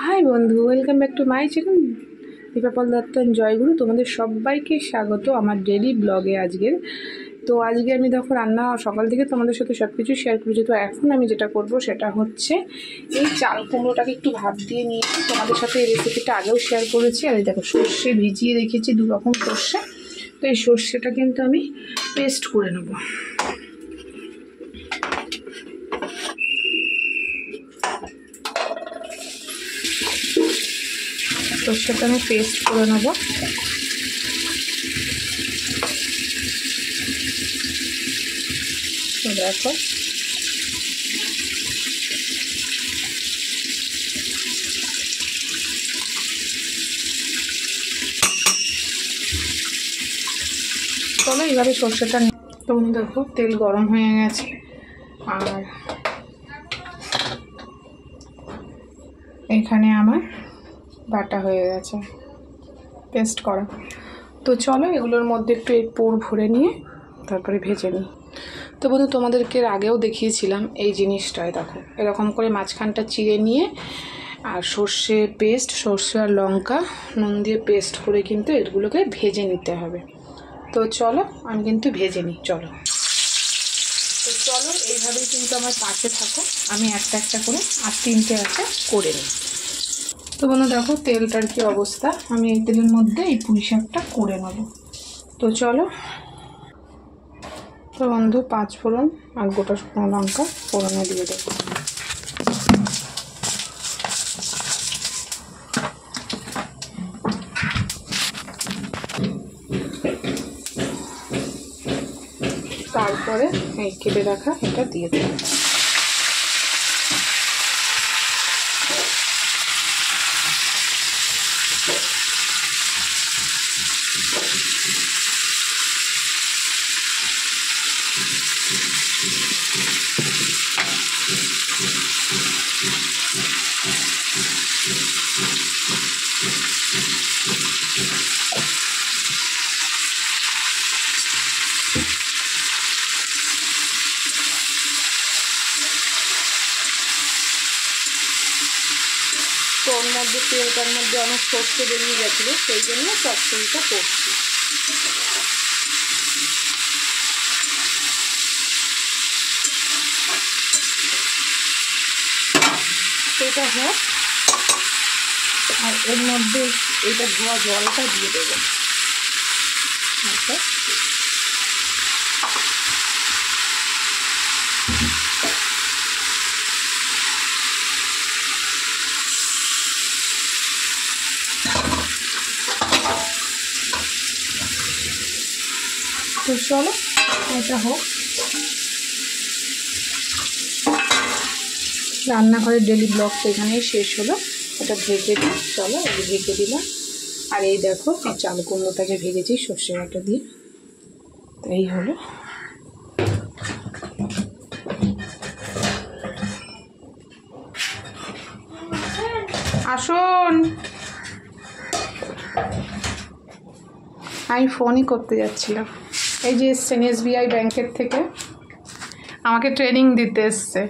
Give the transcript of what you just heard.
High বন্ধু, welcome back to my channel Dipapal Dutta জয়গুরু। তোমাদের সবাইকে স্বাগত আমার ডেলি ব্লগে। আজকে আমি দেখো রান্না সকাল থেকে তোমাদের সাথে সব কিছু শেয়ার করেছি। তো এখন আমি যেটা করব সেটা হচ্ছে এই চাল কুমড়োটাকে একটু ভাত দিয়ে নিয়ে তোমাদের সাথে এই রেসিপিটা আগেও শেয়ার করেছি। আর এই দেখো সর্ষে ভিজিয়ে রেখেছি, 2 রকম সর্ষে। তো এই সর্ষেটা কিন্তু আমি পেস্ট করে নেব। সর্ষেটা আমি পেস্ট করে নেব। তো দেখো চলো এইভাবে সর্ষেটা তখন দেখো তেল গরম হয়ে গেছে আর এখানে আমার বাটা হয়ে গেছে, পেস্ট করা। তো চলো এগুলোর মধ্যে একটু এই পুর ভরে নিয়ে তারপরে ভেজে নিই। তো বন্ধু তোমাদেরকে আগেও দেখিয়েছিলাম এই জিনিসটায়, দেখো এরকম করে মাঝখানটা চিড়ে নিয়ে আর সর্ষে পেস্ট, সর্ষে আর লঙ্কা নুন দিয়ে পেস্ট করে কিন্তু এগুলোকে ভেজে নিতে হবে। তো চলো আমি কিন্তু ভেজে নিই। চলো এইভাবেই কিন্তু আমার পাশে থাকো, আমি একটা একটা করে আর 3টে আছে করে নিই। তো বন্ধু দেখো তেলটার কি অবস্থা, আমি এই তেলের মধ্যে এই পুঁই শাকটা করে নেব। তো চলো। তো বন্ধু 5 ফোড়ন আর গোটা শুকনো লঙ্কা ফোড়নে দিয়ে দেবো। তারপরে এই কেটে রাখা এটা দিয়ে দেবো। তো ওর মধ্যে তেলটার মধ্যে অনেক সর্ষে বেরিয়ে গেছিলো, সেই জন্য চচ্চড়িটা করছি। এটা হোক আর এর মধ্যে এইটা ধোয়া জলটা দিয়ে দেবো। আচ্ছা তো চলো এটা হোক। রান্নাঘরের ডেলি ব্লগ তো এখানেই শেষ হলো। এটা ভেজে দিই, চলো এটা ভেজে দিলাম। আর এই দেখো এই চাল কুমড়োটাকে ভেজেছি সর্ষে বাটা দিয়ে। তো এই হলো। আসুন, আমি ফোনই করতে যাচ্ছিলাম। এই যে এসছেন SBI ব্যাংকের থেকে, আমাকে ট্রেনিং দিতে এসছে।